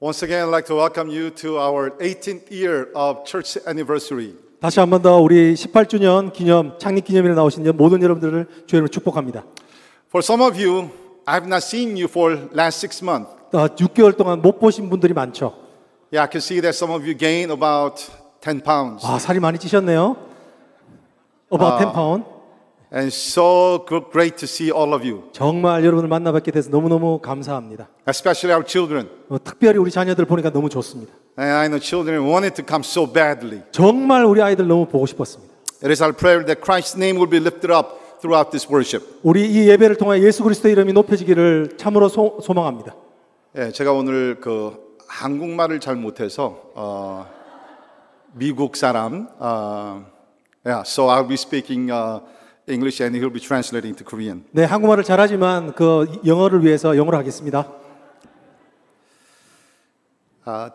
Once again, I'd like to welcome you to our 18th year of church anniversary. 다시 한 번 더 우리 18주년 기념 창립 기념일에 나오신 모든 여러분들을 주님으로 축복합니다. For some of you, I have not seen you for last 6 months. 6개월 동안 못 보신 분들이 많죠. Yeah, I can see that some of you gained about 10 pounds. 살이 많이 찌셨네요. About 10 pound. And so great to see all of you. 정말 여러분을 만나뵙게 돼서 너무너무 감사합니다. Especially our children. 특별히 우리 자녀들 보니까 너무 좋습니다. And I know children wanted to come so badly. 정말 우리 아이들 너무 보고 싶었습니다. It is our prayer that Christ's name will be lifted up throughout this worship. 우리 이 예배를 통해 예수 그리스도의 이름이 높여지기를 참으로 소망합니다. 예, 제가 오늘 한국말을 잘 못해서 미국 사람 so I'll be speaking English and he'll be translating to Korean. 네, 한국말을 잘하지만 영어를 위해서 영어로 하겠습니다.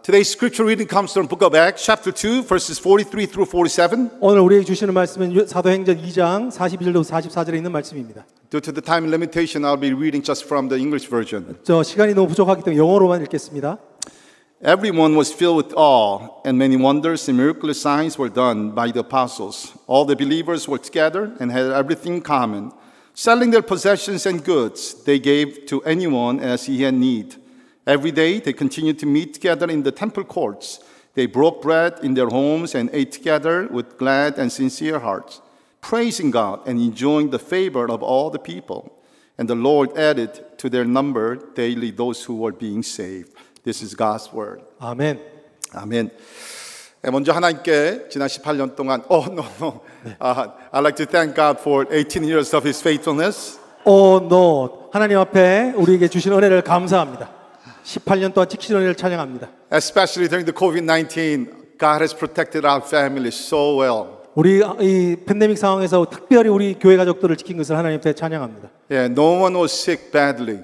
Today's scripture reading comes from Book of Acts, chapter 2, verses 43 through 47. 오늘 우리에게 주시는 말씀은 사도행전 2장 41절로 44절에 있는 말씀입니다. Due to the time limitation, I'll be reading just from the English version. 시간이 너무 부족하기 때문에 영어로만 읽겠습니다. Everyone was filled with awe, and many wonders and miraculous signs were done by the apostles. All the believers were together and had everything in common. Selling their possessions and goods, they gave to anyone as he had need. Every day they continued to meet together in the temple courts. They broke bread in their homes and ate together with glad and sincere hearts, praising God and enjoying the favor of all the people. And the Lord added to their number daily those who were being saved. This is God's word. 아멘. 아멘. 먼저 하나님께 지난 18년 동안 I'd like to thank God for 18 years of His faithfulness. 하나님 앞에 우리에게 주신 은혜를 감사합니다. 18년 동안 지키신 은혜를 찬양합니다. Especially during the COVID-19, God has protected our family so well. 우리 이 팬데믹 상황에서 특별히 우리 교회 가족들을 지킨 것을 하나님 앞에 찬양합니다. Yeah, no one was sick badly.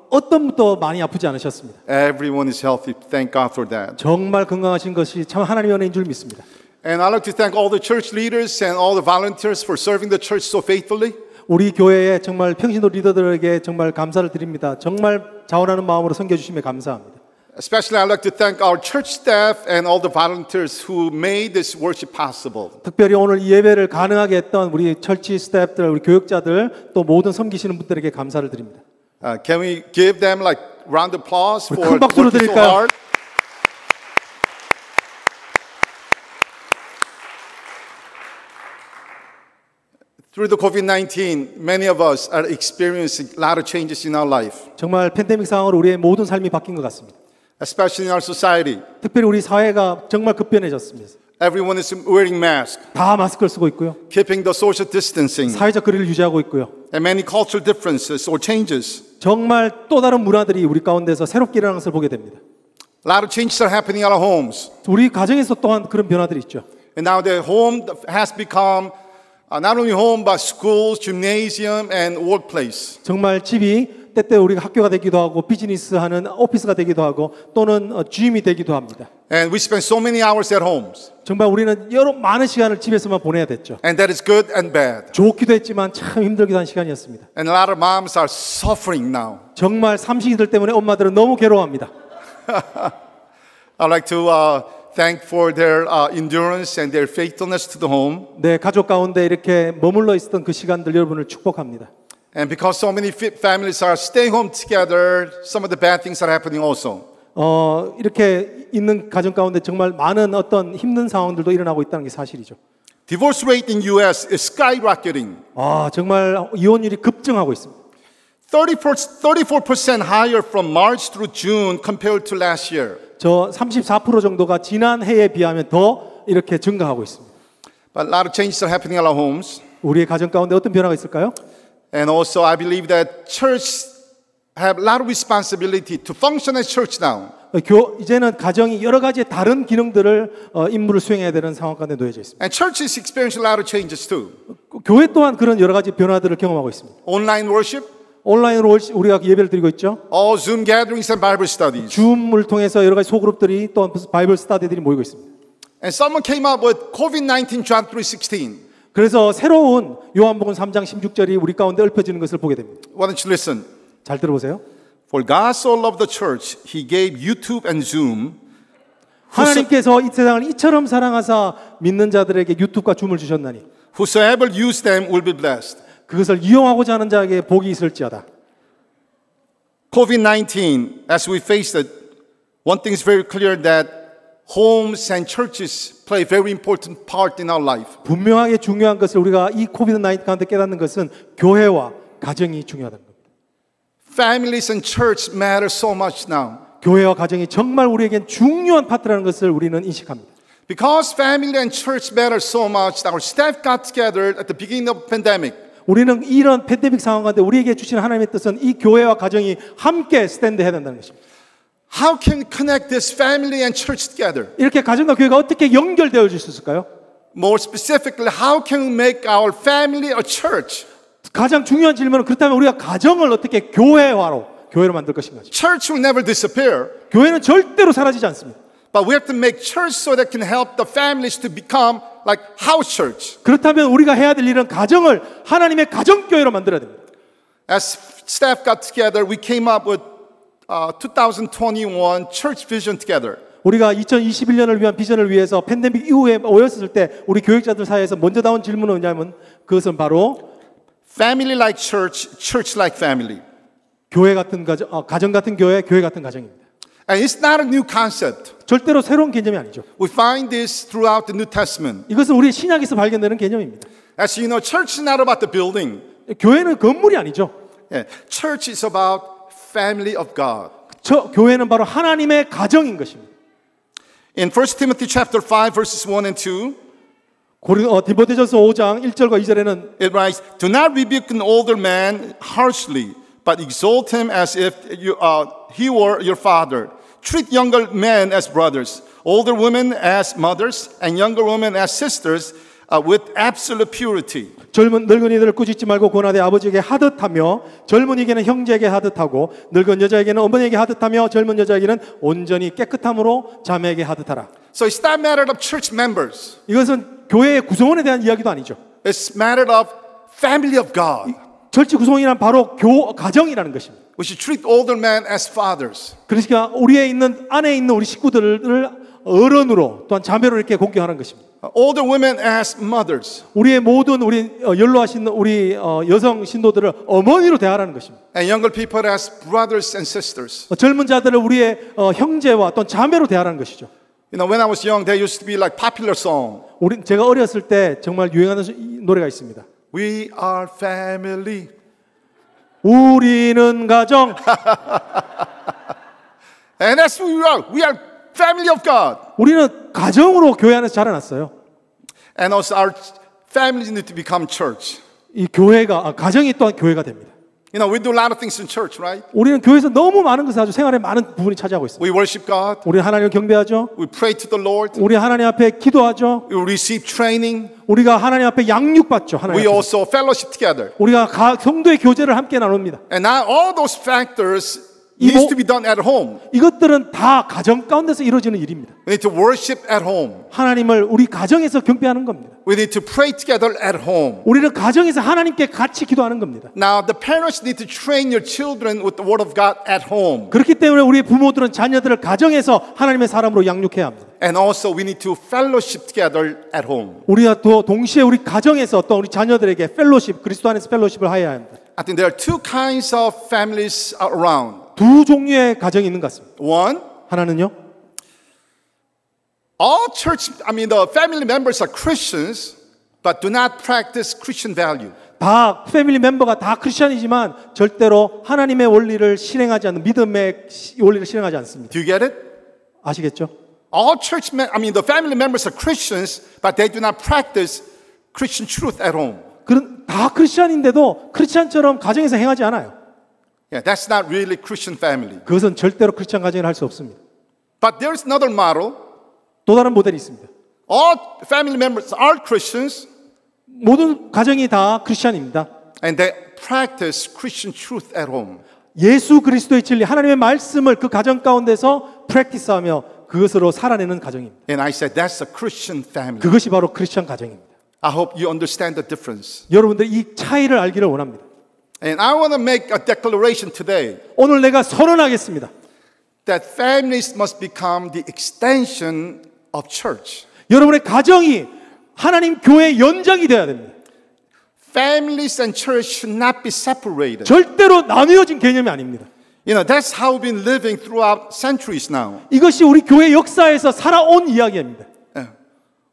어떤 분도 많이 아프지 않으셨습니다. Everyone is healthy. Thank God for that. 정말 건강하신 것이 참 하나님의 은혜인 줄 믿습니다. And I'd like to thank all the church leaders and all the volunteers for serving the church so faithfully. 우리 교회의 정말 평신도 리더들에게 정말 감사를 드립니다. 정말 자원하는 마음으로 섬겨주심에 감사합니다. Especially I'd like to thank our church staff and all the volunteers who made this worship possible. 특별히 오늘 이 예배를 가능하게 했던 우리 철치 스태프들, 우리 교역자들, 또 모든 섬기시는 분들에게 감사를 드립니다. Can we give them like round of applause for 큰 박수로 working so 드릴까요? hard? Through the COVID-19, many of us are experiencing a lot of changes in our life, 정말 팬데믹 상황으로 우리의 모든 삶이 바뀐 것 같습니다. especially in our society. 특별히 우리 사회가 정말 급변해졌습니다. Everyone is wearing masks, 다 마스크를 쓰고 있고요. keeping the social distancing, 사회적 거리를 유지하고 있고요. and many cultural differences or changes. 정말 또 다른 문화들이 우리 가운데서 새롭게 일어나는 것을 보게 됩니다. A lot of changes are happening in our homes. 우리 가정에서 또한 그런 변화들이 있죠. And now the home has become not only home, but schools, gymnasium, and workplace. 정말 집이 때때로 우리가 학교가 되기도 하고 비즈니스하는 오피스가 되기도 하고 또는 짐이 되기도 합니다. And we spend so many hours at homes. 정말 우리는 많은 시간을 집에서만 보내야 됐죠. And that is good and bad. 좋기도 했지만 참 힘들기도 한 시간이었습니다. And a lot of moms are suffering now. 정말 삼식이들 때문에 엄마들은 너무 괴로워합니다. I'd like to thank for their endurance and their faithfulness to the home. 네, 가족 가운데 이렇게 머물러 있었던 그 시간들 여러분을 축복합니다. And because so many families are staying home together, some of the bad things are happening also. 이렇게 있는 가정 가운데 정말 많은 어떤 힘든 상황들도 일어나고 있다는 게 사실이죠. Divorce rate in U.S. is skyrocketing. 정말 이혼율이 급증하고 있습니다. 34% higher from March through June compared to last year. 34% 정도가 지난 해에 비하면 더 이렇게 증가하고 있습니다. But a lot of changes are happening in our homes. 우리의 가정 가운데 어떤 변화가 있을까요? And also I believe that church have a lot of responsibility to function as church now. 이제는 가정이 여러 가지 다른 기능들을 임무를 수행해야 되는 상황 가운데 놓여져 있습니다. And church is experiencing a lot of changes too. 교회 또한 그런 여러 가지 변화들을 경험하고 있습니다. Online worship, 온라인으로 우리가 예배를 드리고 있죠. all Zoom gatherings and Bible studies. 줌을 통해서 여러 가지 소그룹들이 또 바이블 스터디들이 모이고 있습니다. And someone came up with COVID-19 John 3:16. 그래서 새로운 요한복음 3장 16절이 우리 가운데 읊혀지는 것을 보게 됩니다. Why don't you listen? 잘 들어보세요. For God so loved the church, He gave YouTube and Zoom. 하나님께서 이 세상을 이처럼 사랑하사 믿는 자들에게 유튜브와 줌을 주셨나니 Whosoever use them will be blessed. 그것을 이용하고자 하는 자에게 복이 있을지어다. COVID-19, as we face it, one thing is very clear that homes and churches play a very important part in our life. 분명하게 중요한 것을 우리가 이 코비드-19 가운데 깨닫는 것은 교회와 가정이 중요하다는 겁니다. Families and church matter so much now. 교회와 가정이 정말 우리에겐 중요한 파트라는 것을 우리는 인식합니다. Because family and church matter so much, our staff got together at the beginning of the pandemic. 우리는 이런 팬데믹 상황 가운데 우리에게 주신 하나님의 뜻은 이 교회와 가정이 함께 스탠드해야 된다는 것입니다. How can we connect this family and church together? 이렇게 가정과 교회가 어떻게 연결되어 줄 수 있을까요? More specifically, how can we make our family a church? 가장 중요한 질문은 그렇다면 우리가 가정을 어떻게 교회로 만들 것인가? Church will never disappear, 교회는 절대로 사라지지 않습니다. but we have to make church so that can help the families to become like house church. 그렇다면 우리가 해야 될 일은 가정을 하나님의 가정교회로 만들어야 됩니다. As staff got together, we came up with 2021 church vision together. 우리가 2021년을 위한 비전을 위해서 팬데믹 이후에 모였을 때 우리 교육자들 사이에서 먼저 나온 질문은 뭐냐면 그것은 바로 Family like church, church like family. 교회 같은 가정 같은 교회, 교회 같은 가정입니다. And it's not a new concept. 절대로 새로운 개념이 아니죠. We find this throughout the New Testament. 이것은 우리 신약에서 발견되는 개념입니다. As you know, church is not about the building. 교회는 건물이 아니죠. Yeah. Church is about family of God. 교회는 바로 하나님의 가정인 것입니다. In 1 Timothy chapter 5 verses 1 and 2, 디모데전서 5장 1절과 2절에는 it writes, "Do not rebuke an older man harshly, but exhort him as if he were your father. Treat younger men as brothers, older women as mothers, and younger women as sisters with absolute purity." 늙은이들을 꾸짖지 말고 권하되 아버지에게 하듯하며 젊은이에게는 형제에게 하듯하고 늙은 여자에게는 어머니에게 하듯하며 젊은 여자에게는 온전히 깨끗함으로 자매에게 하듯하라. So it's not a matter of church members. 이것은 교회의 구성원에 대한 이야기도 아니죠. It's a matter of family of God. 절지 구성이란 바로 가정이라는 것입니다. We should treat older men as fathers. 그러니까 안에 있는 우리 식구들을 어른으로 또한 자매로 이렇게 공경하는 것입니다. Older women as mothers. 우리의 모든 연로하신 우리 여성 신도들을 어머니로 대하라는 것입니다. And younger people as brothers and sisters. 젊은 자들을 우리의 형제와 또는 자매로 대하라는 것이죠. You know, when I was young, there used to be like popular song. 제가 어렸을 때 정말 유행하는 노래가 있습니다. We are family. 우리는 가정. And that's who we are. We are family of God. 우리는 가정으로 교회 안에서 자라났어요. And also our families need to become church. 이 가정이 또한 교회가 됩니다. You know, we do a lot of things in church, right? 우리는 교회에서 너무 많은 것을 아주 생활에 많은 부분이 차지하고 있습니다. We worship God. 우리 하나님을 경배하죠. We pray to the Lord. 우리 하나님 앞에 기도하죠. We receive training. 우리가 하나님 앞에 양육받죠. 하나님 We 앞에. also fellowship together. 우리가 성도의 교제를 함께 나눕니다. And now all those factors needs to be done at home. 이것들은 다 가정 가운데서 이루어지는 일입니다. We need to worship at home. 하나님을 우리 가정에서 경배하는 겁니다. We need to pray together at home. 우리는 가정에서 하나님께 같이 기도하는 겁니다. Now, the parents need to train your children with the Word of God at home. 그렇기 때문에 우리 부모들은 자녀들을 가정에서 하나님의 사람으로 양육해야 합니다. And also, we need to fellowship together at home. 우리가 또 동시에 우리 가정에서 또 우리 자녀들에게 펠로십, 그리스도 안에서 펠로십을 해야 합니다. I think there are two kinds of families around. 두 종류의 가정이 있는 것 같습니다. One, 하나는요. the family members are Christians, but do not practice Christian value. 다 패밀리 멤버가 다 크리스천이지만 절대로 하나님의 원리를 실행하지 않는 믿음의 원리를 실행하지 않습니다. Do you get it? 아시겠죠? The family members are Christians, but they do not practice Christian truth at home. 다 크리스천인데도 크리스천처럼 가정에서 행하지 않아요. Yeah, that's not really Christian family. 그것은 절대로 크리스천 가정을 할 수 없습니다. But there's another model. 또 다른 모델이 있습니다. All family members are Christians. 모든 가정이 다 크리스천입니다. And they practice Christian truth at home. 예수 그리스도의 진리, 하나님의 말씀을 그 가정 가운데서 프랙티스하며 그것으로 살아내는 가정입니다. And I said that's a Christian family. 그것이 바로 크리스천 가정입니다. I hope you understand the difference. 여러분들 이 차이를 알기를 원합니다. And I want to make a declaration today 오늘 내가 선언하겠습니다. that families must become the extension of church. 여러분의 가정이 하나님 교회의 연장이 되어야 됩니다. Families and church should not be separated. 절대로 나뉘어진 개념이 아닙니다. You know, that's how we've been living throughout centuries now. 이것이 우리 교회 역사에서 살아온 이야기입니다.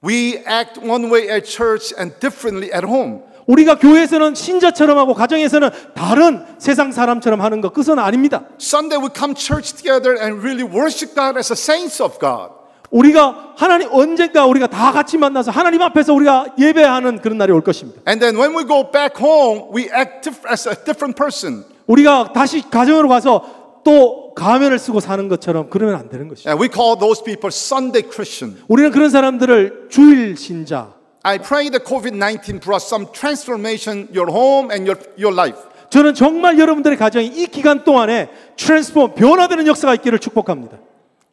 We act one way at church and differently at home. 우리가 교회에서는 신자처럼 하고 가정에서는 다른 세상 사람처럼 하는 것 그것은 아닙니다. Sunday we come church together and really worship God as the saints of God. 우리가 하나님 언젠가 우리가 다 같이 만나서 하나님 앞에서 우리가 예배하는 그런 날이 올 것입니다. And then when we go back home, we act as a different person. 우리가 다시 가정으로 가서 또 가면을 쓰고 사는 것처럼 그러면 안 되는 것이죠. And we call those people Sunday Christian. 우리는 그런 사람들을 주일 신자. I pray that COVID-19 brought some transformation in your home and your life. 저는 정말 여러분들의 가정이 이 기간 동안에 트랜스폼 변화되는 역사가 있기를 축복합니다.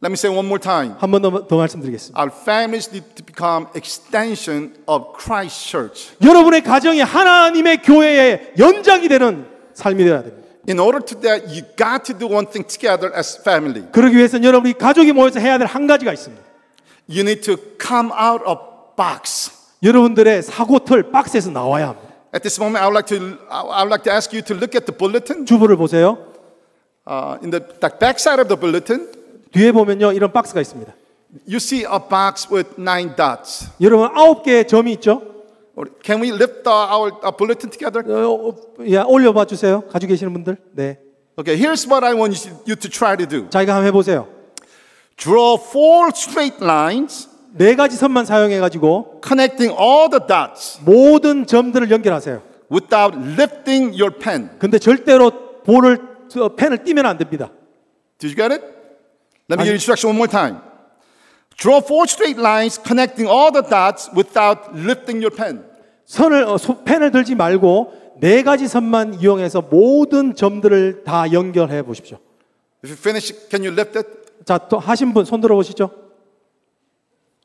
Let me say one more time. 한 번 더 말씀드리겠습니다. Our families need to become extension of Christ Church. 여러분의 가정이 하나님의 교회의 연장이 되는 삶이 되어야 됩니다. In order to that, you got to do one thing together as family. 그러기 위해서는 여러분이 가족이 모여서 해야 될 한 가지가 있습니다. You need to come out of box. 여러분들의 사고틀 박스에서 나와야 합니다. At this moment, I would like to ask you to look at the bulletin. 주부를 보세요. In the back side of the bulletin, 뒤에 보면요 이런 박스가 있습니다. you see a box with 9 dots. 여러분 9개의 점이 있죠. Can we lift our bulletin together? 올려봐 주세요. 가지고 계시는 분들. 네. Okay, here's what I want you to try to do. 자, 이거 한번 해보세요. Draw 4 straight lines. 4가지 선만 사용해가지고 connecting all the dots 모든 점들을 연결하세요. without lifting your pen. 근데 절대로 펜을 띄면 안 됩니다. Did you get it? Let me give you instruction one more time. Draw 4 straight lines connecting all the dots without lifting your pen. 펜을 들지 말고 4가지 선만 이용해서 모든 점들을 다 연결해 보십시오. If you finish, can you lift it? 자, 또 하신 분 손 들어 보시죠.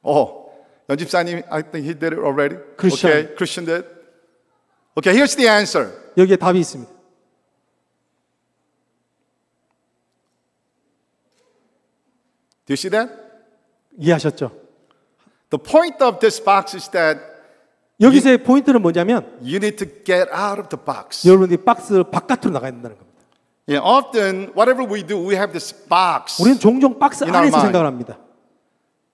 Oh, 연집사님, I think he did it already. Christian. Okay, Christian did. Okay, here's the answer. 여기에 답이 있습니다. Do you see that? 이해하셨죠? The point of this box is that 여기서의 포인트는 뭐냐면 you need to get out of the box. 여러분이 박스 바깥으로 나가야 된다는 겁니다. Yeah, often, whatever we do, we have this box. 우리는 종종 박스 In our 안에서 mind. 생각을 합니다.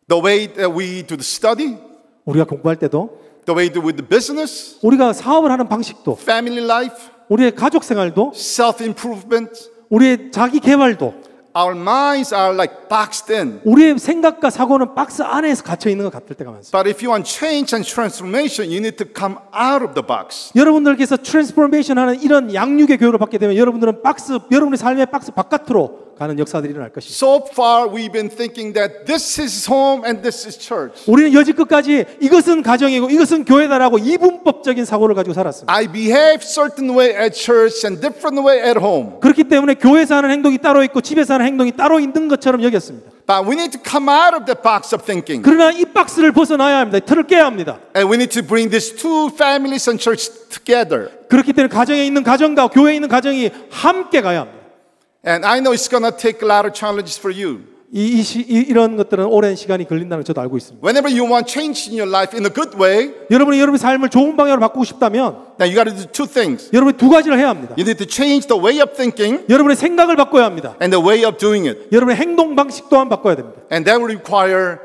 The way that we do the study, 우리가 공부할 때도 the way we do with the business, 우리가 사업을 하는 방식도 family life, 우리의 가족 생활도 self-improvement. 우리의 자기 개발도 Our minds are like boxed in. 우리의 생각과 사고는 박스 안에서 갇혀 있는 것 같을 때가 많습니다. But if you want change and transformation, you need to come out of the box. 여러분들께서 트랜스포메이션 하는 이런 양육의 교육을 받게 되면 여러분들은 여러분의 삶의 박스 바깥으로 가는 역사들이 일어날 것입니다. So far, we've been thinking that this is home and this is church. 우리는 여지껏까지 이것은 가정이고 이것은 교회다라고 이분법적인 사고를 가지고 살았습니다. I behave certain way at church and different way at home. 그렇기 때문에 교회에서 하는 행동이 따로 있고 집에서 하는 행동이 따로 있는 것처럼 여겼습니다. But we need to come out of the box of thinking. 그러나 이 박스를 벗어나야 합니다. 틀을 깨야 합니다. And we need to bring these two families and church together. 그렇기 때문에 가정에 있는 가정과 교회에 있는 가정이 함께 가야 합니다. And I know it's going to take a lot of challenges for you. 이런 것들은 오랜 시간이 걸린다는 걸 저도 알고 있습니다. Whenever you want change in your life in a good way, 여러분이 여러분의 삶을 좋은 방향으로 바꾸고 싶다면 then you got to do two things. 여러분이 두 가지를 해야 합니다. You need to change the way of thinking 여러분의 생각을 바꿔야 합니다. and the way of doing it. 여러분의 행동 방식 또한 바꿔야 됩니다. And that will require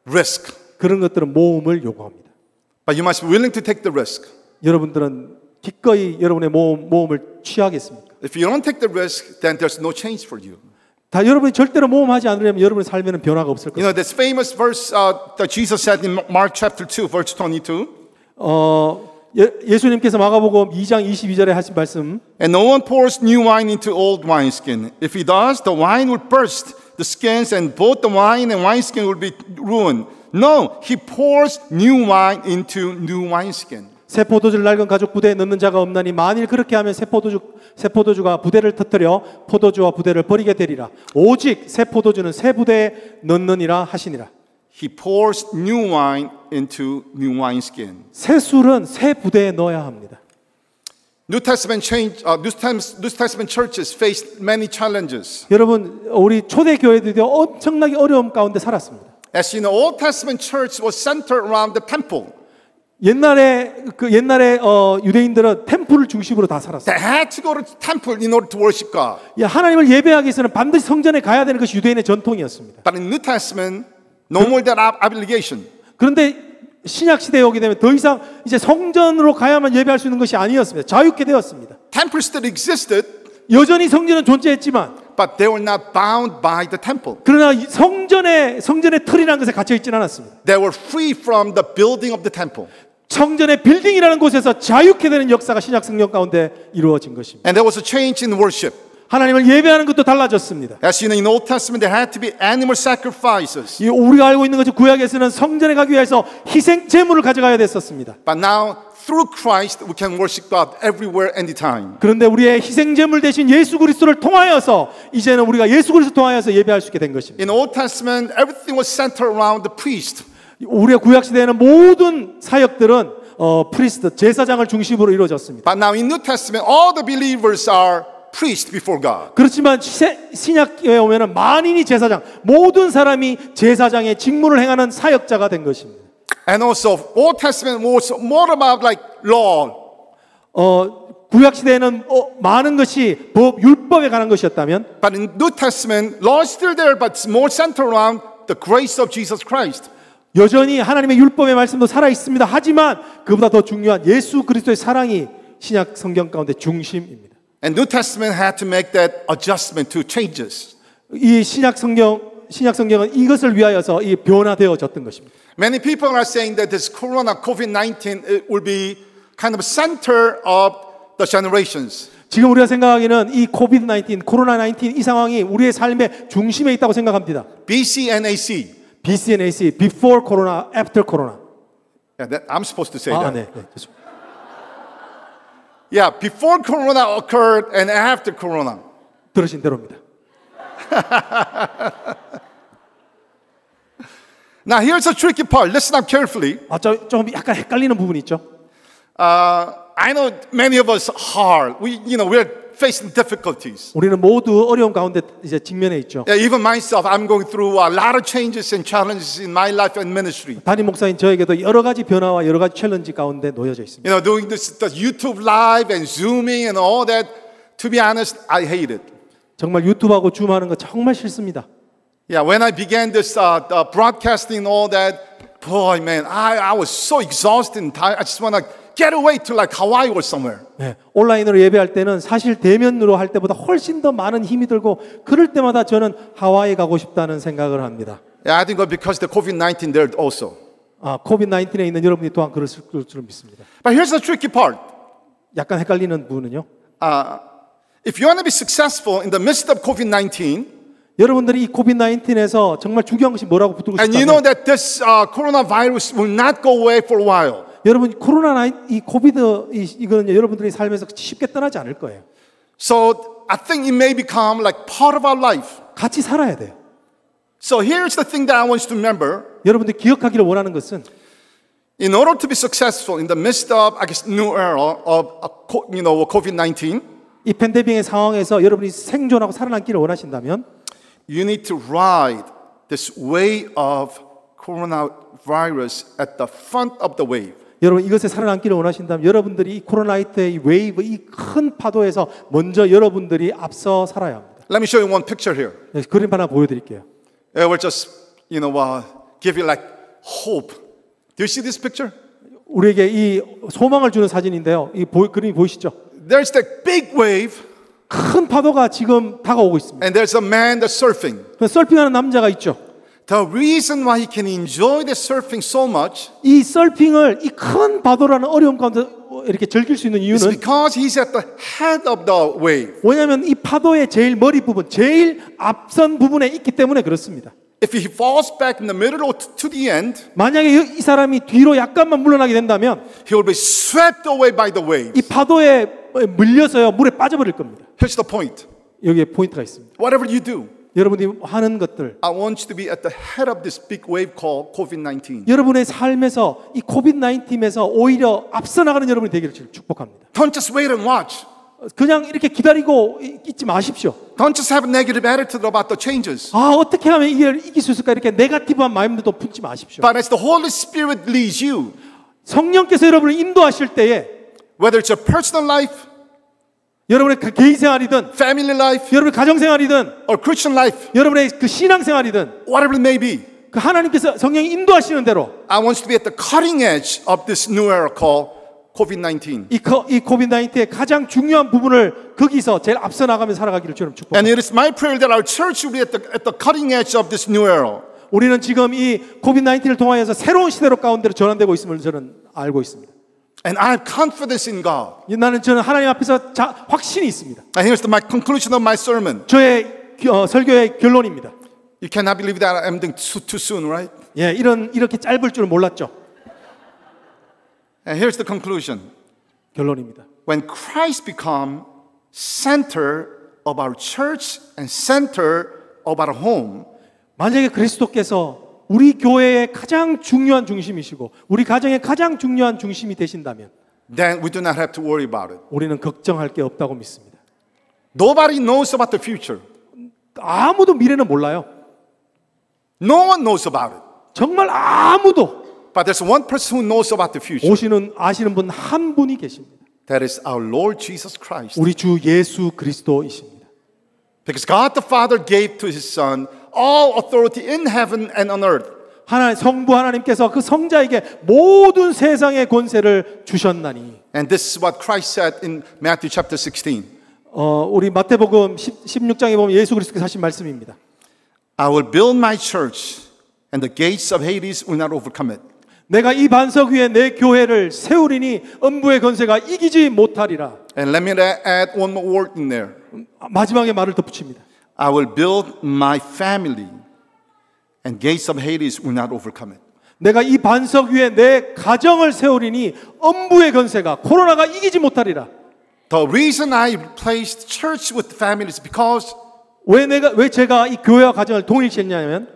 risk. 그런 것들은 모험을 요구합니다. But you must be willing to take the risk. 여러분들은 기꺼이 여러분의 모험을 취하겠습니까? If you don't take the risk, then there's no change for you. 다 여러분이 절대로 모험하지 않으려면 여러분의 삶에는 변화가 없을 You know, 것입니다. this famous verse that Jesus said in Mark chapter 2, verse 22. 예수님께서 마가복음 2장 22절에 하신 말씀. And no one pours new wine into old wineskin. If he does, the wine will burst the skins and both the wine and wineskin will be ruined. No, he pours new wine into new wineskin. 새 포도주를 낡은 가죽 부대에 넣는 자가 없나니 만일 그렇게 하면 새 포도주가 부대를 터뜨려 포도주와 부대를 버리게 되리라. 오직 새 포도주는 새 부대에 넣느니라 하시니라. He pours new wine into new wineskin. 새 술은 새 부대에 넣어야 합니다. New Testament churches faced many challenges. 여러분, 우리 초대 교회들이 엄청나게 어려움 가운데 살았습니다. As you know, Old Testament church was centered around the temple. 옛날에 유대인들은 템플을 중심으로 다 살았어요. They had to go to the temple in order to worship God. 하나님을 예배하기 위해서는 반드시 성전에 가야 되는 것이 유대인의 전통이었습니다. But in New Testament, no more that obligation. 그런데 신약 시대에 오게 되면 더 이상 이제 성전으로 가야만 예배할 수 있는 것이 아니었습니다. 자유케 되었습니다. Temples still existed, 여전히 성전은 존재했지만, but they were not bound by the temple. 그러나 성전의 틀이라는 것에 갇혀 있지는 않았습니다. They were free from the building of the temple. 성전의 빌딩이라는 곳에서 자유케 되는 역사가 신약 성경 가운데 이루어진 것입니다. And there was a change in worship. 하나님을 예배하는 것도 달라졌습니다. As you know, in Old Testament, there had to be animal sacrifices. 우리가 알고 있는 것처럼 구약에서는 성전에 가기 위해서 희생 제물을 가져가야 됐었습니다. But now, through Christ, we can worship God everywhere, anytime. 그런데 우리의 희생 제물 대신 예수 그리스도를 통하여서 이제는 우리가 예수 그리스도 통하여서 예배할 수 있게 된 것입니다. In Old Testament, everything was centered around the priest. 우리의 구약 시대에는 모든 사역들은 프리스트 제사장을 중심으로 이루어졌습니다. But now in New Testament, all the believers are priests before God. 그렇지만 신약에 오면은 만인이 제사장, 모든 사람이 제사장의 직무를 행하는 사역자가 된 것입니다. And also, Old Testament was more about like law. 구약 시대에는 많은 것이 율법에 관한 것이었다면, But in New Testament, law is still there, but it's more centered around the grace of Jesus Christ. 여전히 하나님의 율법의 말씀도 살아 있습니다. 하지만 그보다 더 중요한 예수 그리스도의 사랑이 신약 성경 가운데 중심입니다. And New Testament had to make that adjustment to changes. 이 신약 성경은 이것을 위하여서 이 변화되어졌던 것입니다. Many people are saying that this corona COVID-19 it will be kind of center of the generations. 지금 우리가 생각하기는 이 코비드-19, 코로나19 이 상황이 우리의 삶의 중심에 있다고 생각합니다. BC and AC. BC and AC, before corona, after corona. Yeah, I'm supposed to say that. 네. Yeah, before corona occurred and after corona. 들으신 대로입니다. Now here's a tricky part. Listen up carefully. 좀 약간 헷갈리는 부분이 있죠. I know many of us are. We're facing difficulties. 우리는 모두 어려움 가운데 이제 직면해 있죠. Yeah, even myself, I'm going through a lot of changes and challenges in my life and ministry. 담임 목사인 저에게도 여러 가지 변화와 여러 가지 챌린지 가운데 놓여져 있습니다. Doing this the YouTube live and Zooming and all that. To be honest, I hate it. 정말 유튜브하고 줌하는 거 정말 싫습니다. Yeah, when I began this broadcasting and all that, boy, man, I was so exhausted and tired. I just want to get away to like Hawaii or somewhere. 네, 온라인으로 예배할 때는 사실 대면으로 할 때보다 훨씬 더 많은 힘이 들고 그럴 때마다 저는 하와이 가고 싶다는 생각을 합니다. Yeah, I think because the COVID-19 there also. 코비드-19에 있는 여러분이 또한 그럴 줄 믿습니다. But here's the tricky part. 약간 헷갈리는 부분은요. If you want to be successful in the midst of COVID-19, 여러분들이 이 코비드-19에서 정말 중요한 것이 뭐라고 붙들고 and you 싶다면 know that this coronavirus will not go away for a while. 여러분 이 코비드 이거는 여러분들의 삶에서 쉽게 떠나지 않을 거예요. So I think it may become like part of our life. 같이 살아야 돼요. So here's the thing that I want you to remember. 여러분들이 기억하기를 원하는 것은 In order to be successful in the midst of, I guess, new era of COVID-19, 이 팬데믹의 상황에서 여러분이 생존하고 살아남기를 원하신다면 you need to ride this wave of coronavirus at the front of the wave. 여러분 이것에 살아남기를 원하신다면 여러분들이 이 코로나19의 이 웨이브, 이 큰 파도에서 먼저 여러분들이 앞서 살아야 합니다. Let me show you one picture here. 네, 그림 하나 보여드릴게요. It will just, give you like hope. Do you see this picture? 우리에게 이 소망을 주는 사진인데요. 이 그림이 보이시죠? There's that big wave, 큰 파도가 지금 다가오고 있습니다. and there's a man that's surfing. 서핑하는 남자가 있죠. The reason why he can enjoy the surfing so much 이 서핑을 이 큰 파도라는 어려움 가운데 이렇게 즐길 수 있는 is 이유는 because he's at the head of the wave. 왜냐하면 이 파도의 제일 머리 부분, 제일 앞선 부분에 있기 때문에 그렇습니다. If he falls back in the middle or to the end, 만약에 이 사람이 뒤로 약간만 물러나게 된다면 he will be swept away by the waves. 이 파도에 물려서요 물에 빠져버릴 겁니다. Here's the point. 여기에 포인트가 있습니다. Whatever you do, 여러분이 하는 것들, I want you to be at the head of this big wave called COVID-19. 여러분의 삶에서 이 코비드-19에서 오히려 앞서 나가는 여러분이 되기를 축복합니다. Don't just wait and watch. 그냥 이렇게 기다리고 있지 마십시오. Don't just have a negative attitude about the changes. 아, 어떻게 하면 이길 수 있을까? 이렇게 네거티브한 마음도 품지 마십시오. But as the Holy Spirit leads you, 성령께서 여러분을 인도하실 때에 whether it's your personal life, 여러분의 개인 생활이든 family life, 여러분의 가정 생활이든 or Christian life, 여러분의 그 신앙 생활이든 whatever it may be, 그 하나님께서 성령이 인도하시는 대로 I want you to be at the cutting edge of this new era called COVID-19. 이 코비드-19의 가장 중요한 부분을 거기서 제일 앞서 나가며 살아가기를 주님 축복합니다. And it is my prayer that our church will be at the cutting edge of this new era. 우리는 지금 이 코비드-19를 통하여서 새로운 시대로 가운데로 전환되고 있음을 저는 알고 있습니다. And I have confidence in God. 저는 하나님 앞에서 확신이 있습니다. And here's my conclusion of my sermon. 저의 설교의 결론입니다. You cannot believe that I'm ending too soon, right? 예, 이렇게 짧을 줄은 몰랐죠. And here's the conclusion. 결론입니다. When Christ become center of our church and center of our home, 만약에 그리스도께서 우리 교회의 가장 중요한 중심이시고 우리 가정의 가장 중요한 중심이 되신다면 then we do not have to worry about it. 우리는 걱정할 게 없다고 믿습니다. Nobody knows about the future. 아무도 미래는 몰라요. No one knows about it. 정말 아무도. But there's one person who knows about the future. 아시는 분 한 분이 계십니다. That is our Lord Jesus Christ. 우리 주 예수 그리스도이십니다. Because God the Father gave to His Son all authority in heaven and on earth. 성부 하나님께서 그 성자에게 모든 세상의 권세를 주셨나니. And this is what Christ said in Matthew chapter 16. 우리 마태복음 16장에 보면 예수 그리스도께서 하신 말씀입니다. I will build my church and the gates of Hades will not overcome it. 내가 이 반석 위에 내 교회를 세우리니 음부의 권세가 이기지 못하리라. And let me add one more word in there. 마지막에 말을 덧붙입니다. I will build my family and gates of Hades will not overcome it. 내가 이 반석 위에 내 가정을 세우리니 음부의 권세가 코로나가 이기지 못하리라. The reason I replaced church with family is because 왜 제가 이 교회와 가정을 동일시했냐면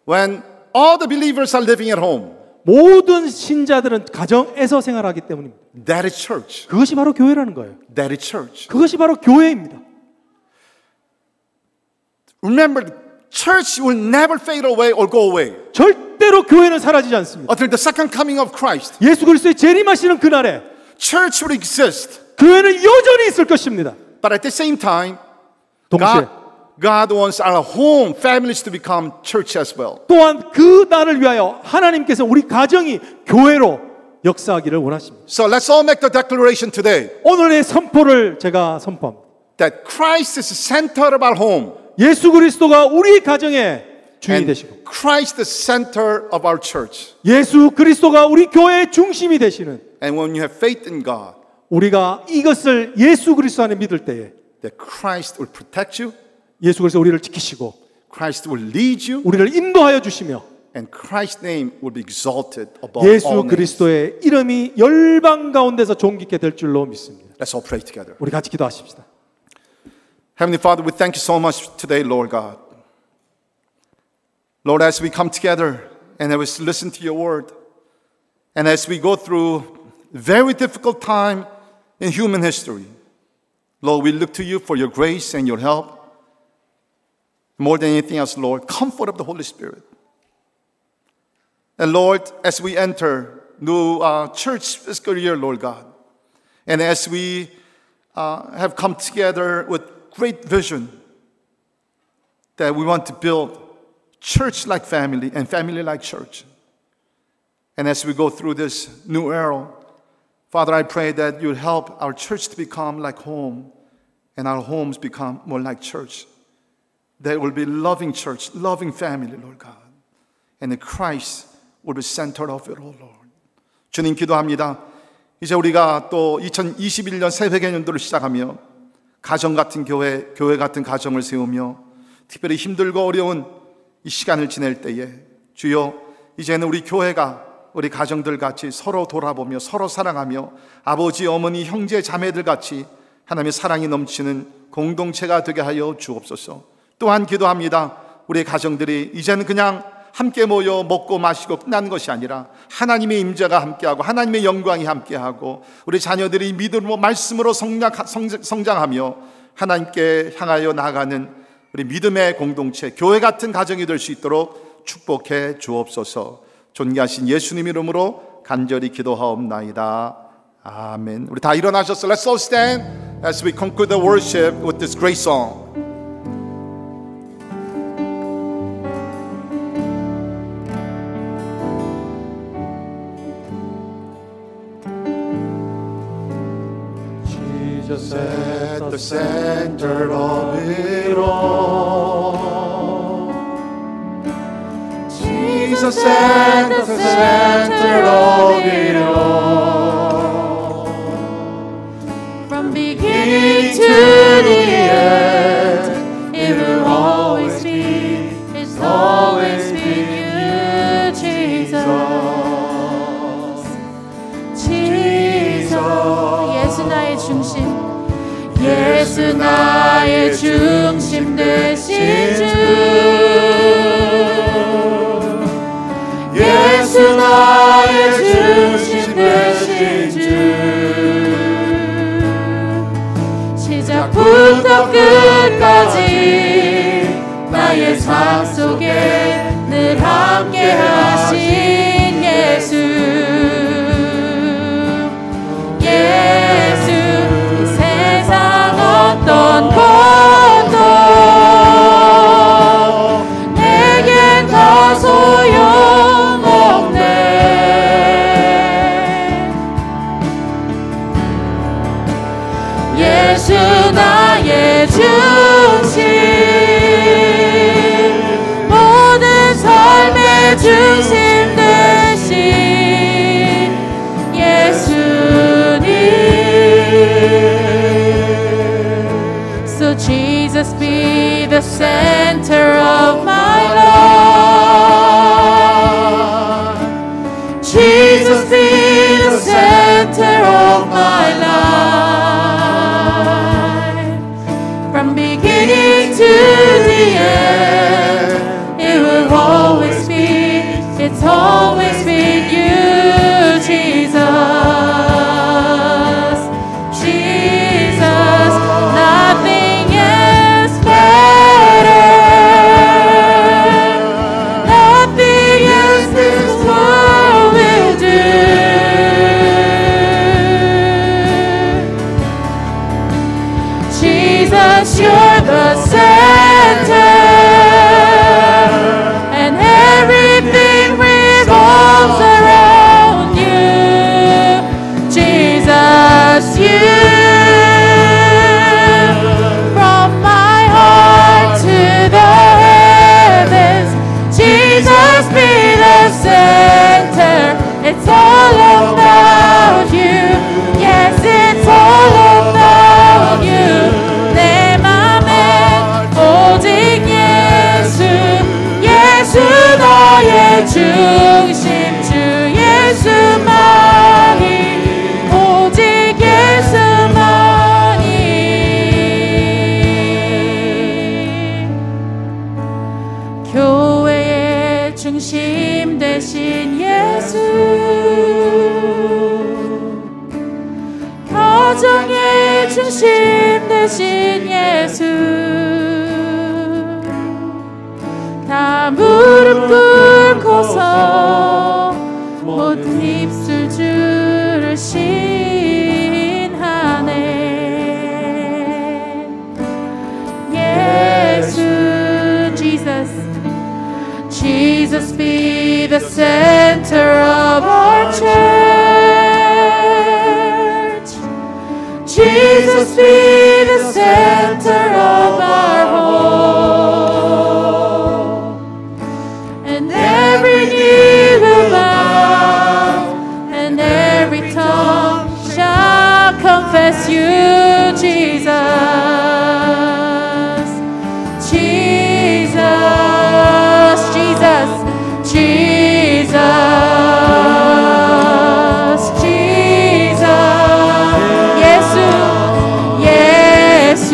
when all the believers are living at home, 모든 신자들은 가정에서 생활하기 때문입니다. that is church. 그것이 바로 교회라는 거예요. That is church. 그것이 바로 교회입니다. Remember, church will never fade away or go away 절대로 교회는 사라지지 않습니다. until the second coming of Christ. 예수 그리스도의 재림하시는 그날에 Church will exist, 교회는 여전히 있을 것입니다. but at the same time, 동시에 God wants our home families to become church as well. 또한 그 날을 위하여 하나님께서 우리 가정이 교회로 역사하기를 원하십니다. So let's all make the declaration today 오늘의 선포를 제가 선포합니다. that Christ is the center of our home 예수 그리스도가 우리 가정의 주인이 and 되시고 Christ the center of our church. 예수 그리스도가 우리 교회의 중심이 되시는 And when you have faith in God, 우리가 이것을 예수 그리스도 안에 믿을 때에 that Christ will protect you, 예수 그리스도 우리를 지키시고 Christ will lead you, 우리를 인도하여 주시며 and Christ's name will be exalted above all 예수 names. 그리스도의 이름이 열방 가운데서 존귀케 될 줄로 믿습니다. Let's all pray together. 우리 같이 기도하십시다. Heavenly Father, we thank you so much today, Lord God. Lord, as we come together and as we listen to your word, and as we go through a very difficult time in human history, Lord, we look to you for your grace and your help. More than anything else, Lord, comfort of the Holy Spirit. And Lord, as we enter new church fiscal year, Lord God, and as we have come together with great vision that we want to build church-like family and family-like church. And as we go through this new era, Father, I pray that you'll help our church to become like home and our homes become more like church. That will be loving church, loving family, Lord God. And that Christ will be center of it all, Lord. 주님 기도합니다. 이제 우리가 또 2021년 새해 개년도를 시작하며 가정 같은 교회 같은 가정을 세우며 특별히 힘들고 어려운 이 시간을 지낼 때에 주여 이제는 우리 교회가 우리 가정들 같이 서로 돌아보며 서로 사랑하며 아버지, 어머니, 형제, 자매들 같이 하나님의 사랑이 넘치는 공동체가 되게 하여 주옵소서. 또한 기도합니다. 우리 가정들이 이제는 그냥 함께 모여 먹고 마시고 끝나는 것이 아니라 하나님의 임재가 함께하고 하나님의 영광이 함께하고 우리 자녀들이 믿음으로 말씀으로 성장하며 하나님께 향하여 나아가는 우리 믿음의 공동체, 교회 같은 가정이 될 수 있도록 축복해 주옵소서. 존귀하신 예수님 이름으로 간절히 기도하옵나이다. 아멘. 우리 다 일어나셨어요. Let's all stand as we conclude the worship with this great song. Jesus at the center of it all. Jesus at the center of it all. From beginning to the end, it will always be, it's always been you, Jesus. Jesus, 예수 나의 중심. 예수 나의 중심 되신 주, 예수 나의 중심 되신 주, 시작부터 끝까지 나의 삶 속에 늘 함께 하신 예수. 어떤 것도 내겐 다 소용없네. 예수 나의 중심, 모든 삶의 중심 되신 예수님. Jesus be the center of my life. Jesus be the center of my life. From beginning to the end, it will always be, it's always been you, Jesus. You're the center, and everything revolves around you. Jesus, you. From my heart to the heavens, Jesus be the center. It's all about you. Yes, it's all about you. 나의 중심 주 예수만이, 오직 예수만이. 교회의 중심 되신 예수, 가정의 중심 되신 예수, 다 무릎 꿇고서 모든 입술 주를 신하네. 예수, Jesus, Jesus be the center of our church. Jesus be the center of our home. Every knee will bow, and every tongue shall confess you, Jesus. Jesus, Jesus, Jesus, Jesus. 예수, 예수.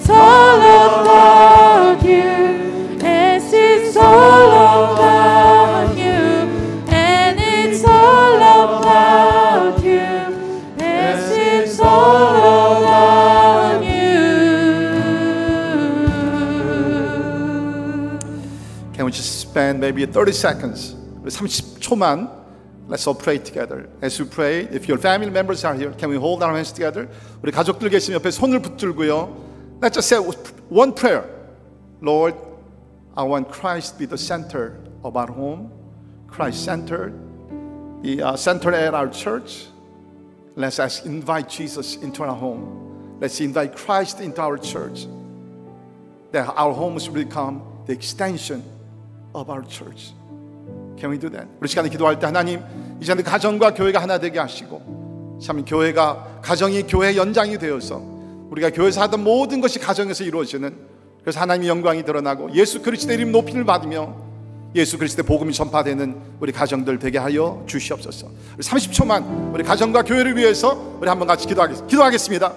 it's all about you. Yes, it's all about you. And it's all about you. Yes, it's all about you. Can we just spend maybe 30 seconds, 30초만, let's all pray together. As we pray, if your family members are here, can we hold our hands together? 우리 가족들 계시면 옆에 손을 붙들고요. Let's just say one prayer. Lord, I want Christ to be the center of our home. Christ centered, be centered at our church. Let's invite Jesus into our home. Let's invite Christ into our church. That our homes will become the extension of our church. Can we do that? 우리 시간에 기도할 때 하나님, 이제는 가정과 교회가 하나 되게 하시고, 참 교회가, 가정이 교회의 연장이 되어서 우리가 교회에서 하던 모든 것이 가정에서 이루어지는, 그래서 하나님의 영광이 드러나고 예수 그리스도의 이름 높이를 받으며 예수 그리스도의 복음이 전파되는 우리 가정들 되게 하여 주시옵소서. 우리 30초만 우리 가정과 교회를 위해서 우리 한번 같이 기도하겠습니다.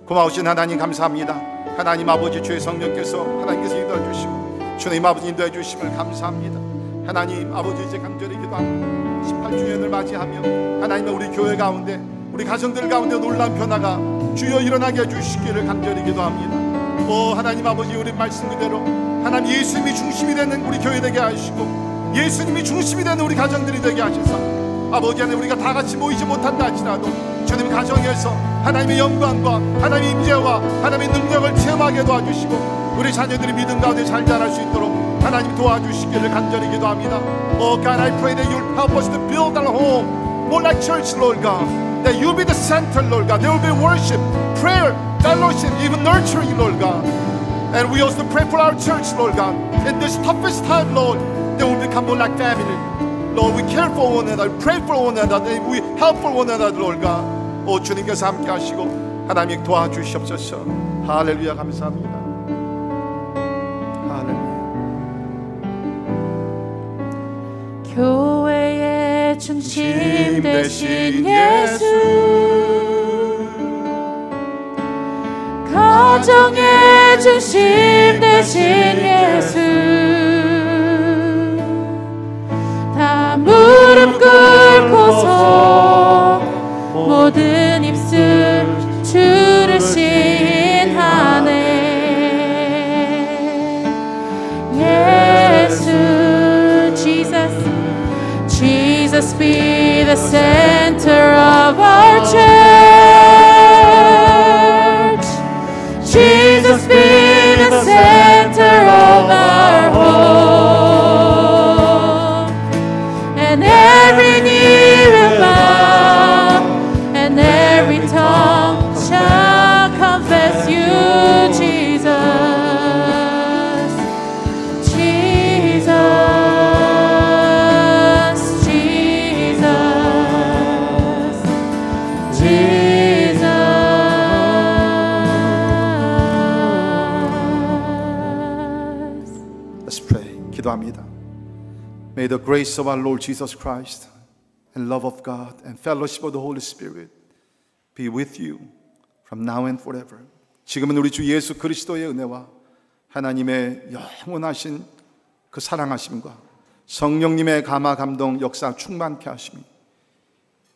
고마우신 하나님 감사합니다. 하나님 아버지 주의 성령께서 하나님께서 인도해 주시고 주님 아버지 인도해 주심을 감사합니다. 하나님 아버지 이제 간절히 기도하고 18주년을 맞이하며 하나님의 우리 교회 가운데 우리 가정들 가운데 놀라운 변화가 주여 일어나게 해주시기를 간절히 기도합니다. 하나님 아버지 우리 말씀 그대로 하나님 예수님이 중심이 되는 우리 교회 되게 하시고 예수님이 중심이 되는 우리 가정들이 되게 하셔서 아버지 안에 우리가 다 같이 모이지 못한다 할지라도 주님 가정에서 하나님의 영광과 하나님의 임재와 하나님의 능력을 체험하게 도와주시고 우리 자녀들이 믿음 가운데 잘 자랄 수 있도록 하나님 도와주시기를 간절히 기도합니다. God, I pray that you'll help us to build our home more like church, Lord God. That you be the center, Lord God. There will be worship, prayer, fellowship, even nurturing, Lord God. And we also pray for our church, Lord God. In this toughest time, Lord, they will become more like family. Lord, we care for one another, pray for one another, we help for one another, Lord God. 주님께서 함께 하시고 하나님 도와주시옵소서. 할렐루야 감사합니다. 할렐루야. 교회의 중심 되신 예수, 가정의 중심 되신 예수, 다 무릎 꿇고서 모든 입술 주를 신하네. 예수, Jesus be the center of our church. Jesus be the center of our home. And every knee will bow, and every tongue shall confess you, Jesus. 기도합니다. May the grace of our Lord Jesus Christ and love of God and fellowship of the Holy Spirit be with you from now and forever. 지금은 우리 주 예수 그리스도의 은혜와 하나님의 영원하신 그 사랑하심과 성령님의 감화 감동 역사 충만케 하심이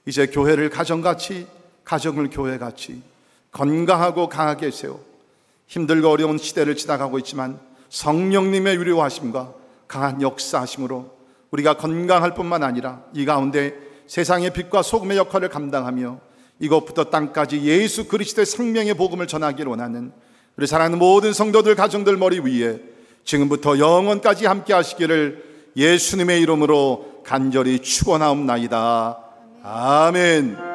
이제 교회를 가정같이 가정을 교회같이 건강하고 강하게 세워 힘들고 어려운 시대를 지나가고 있지만 성령님의 위로하심과 강한 역사하심으로 우리가 건강할 뿐만 아니라 이 가운데 세상의 빛과 소금의 역할을 감당하며 이것부터 땅까지 예수 그리스도의 생명의 복음을 전하기를 원하는 우리 사랑하는 모든 성도들 가정들 머리 위에 지금부터 영원까지 함께 하시기를 예수님의 이름으로 간절히 축원하옵나이다. 아멘.